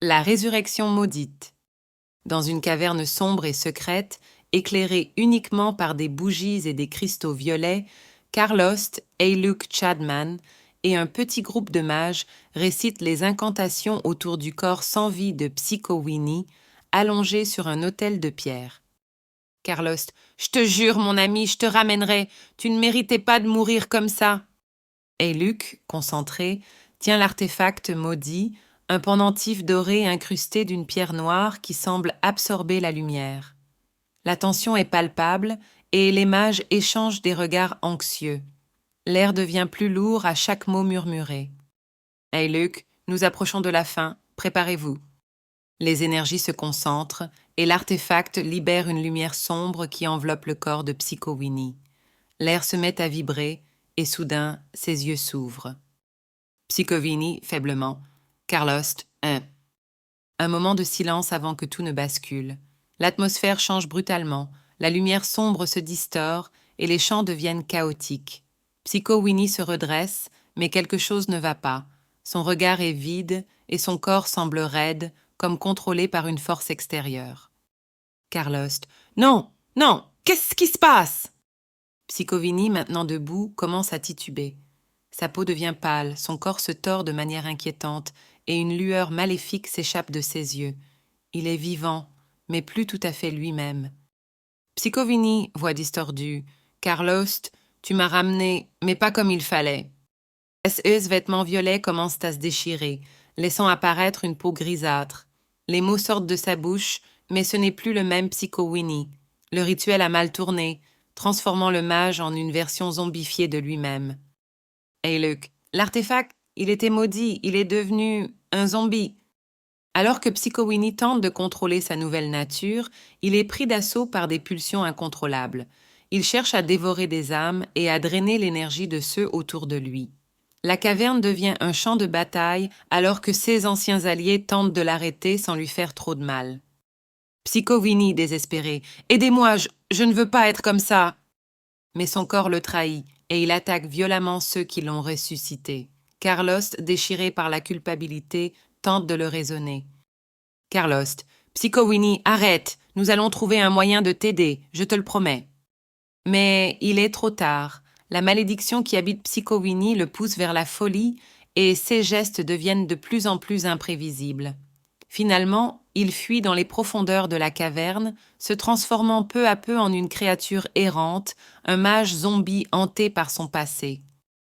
La résurrection maudite. Dans une caverne sombre et secrète, éclairée uniquement par des bougies et des cristaux violets, Karlost, Eiluk Chadman et un petit groupe de mages récitent les incantations autour du corps sans vie de Psycho Winnie, allongé sur un autel de pierre. Karlost, je te jure, mon ami, je te ramènerai. Tu ne méritais pas de mourir comme ça. Eiluk, concentré, tient l'artefact maudit, un pendentif doré incrusté d'une pierre noire qui semble absorber la lumière. La tension est palpable et les mages échangent des regards anxieux. L'air devient plus lourd à chaque mot murmuré. « Eiluk, nous approchons de la fin, préparez-vous. » Les énergies se concentrent et l'artefact libère une lumière sombre qui enveloppe le corps de Psycho Winnie. L'air se met à vibrer et soudain, ses yeux s'ouvrent. Psycho Winnie, faiblement. Karlost, Un moment de silence avant que tout ne bascule. L'atmosphère change brutalement, la lumière sombre se distord et les chants deviennent chaotiques. Psycho Winnie se redresse, mais quelque chose ne va pas. Son regard est vide et son corps semble raide, comme contrôlé par une force extérieure. Karlost, non, non, qu'est-ce qui se passe? Psycho Winnie, maintenant debout, commence à tituber. Sa peau devient pâle, son corps se tord de manière inquiétante et une lueur maléfique s'échappe de ses yeux. Il est vivant, mais plus tout à fait lui-même. Psycho Winnie, voix distordue. Karlost, tu m'as ramené, mais pas comme il fallait. Ses vêtements violets commencent à se déchirer, laissant apparaître une peau grisâtre. Les mots sortent de sa bouche, mais ce n'est plus le même Psycho Winnie. Le rituel a mal tourné, transformant le mage en une version zombifiée de lui-même. Eiluk, l'artefact, il était maudit, il est devenu un zombie. Alors que Psycho Winnie tente de contrôler sa nouvelle nature, il est pris d'assaut par des pulsions incontrôlables. Il cherche à dévorer des âmes et à drainer l'énergie de ceux autour de lui. La caverne devient un champ de bataille alors que ses anciens alliés tentent de l'arrêter sans lui faire trop de mal. Psycho Winnie, désespéré, « Aidez-moi, je ne veux pas être comme ça !» Mais son corps le trahit et il attaque violemment ceux qui l'ont ressuscité. Karlost, déchiré par la culpabilité, tente de le raisonner. Karlost, Psycho Winnie, arrête, nous allons trouver un moyen de t'aider, je te le promets. Mais il est trop tard. La malédiction qui habite Psycho Winnie le pousse vers la folie et ses gestes deviennent de plus en plus imprévisibles. Finalement, il fuit dans les profondeurs de la caverne, se transformant peu à peu en une créature errante, un mage zombie hanté par son passé.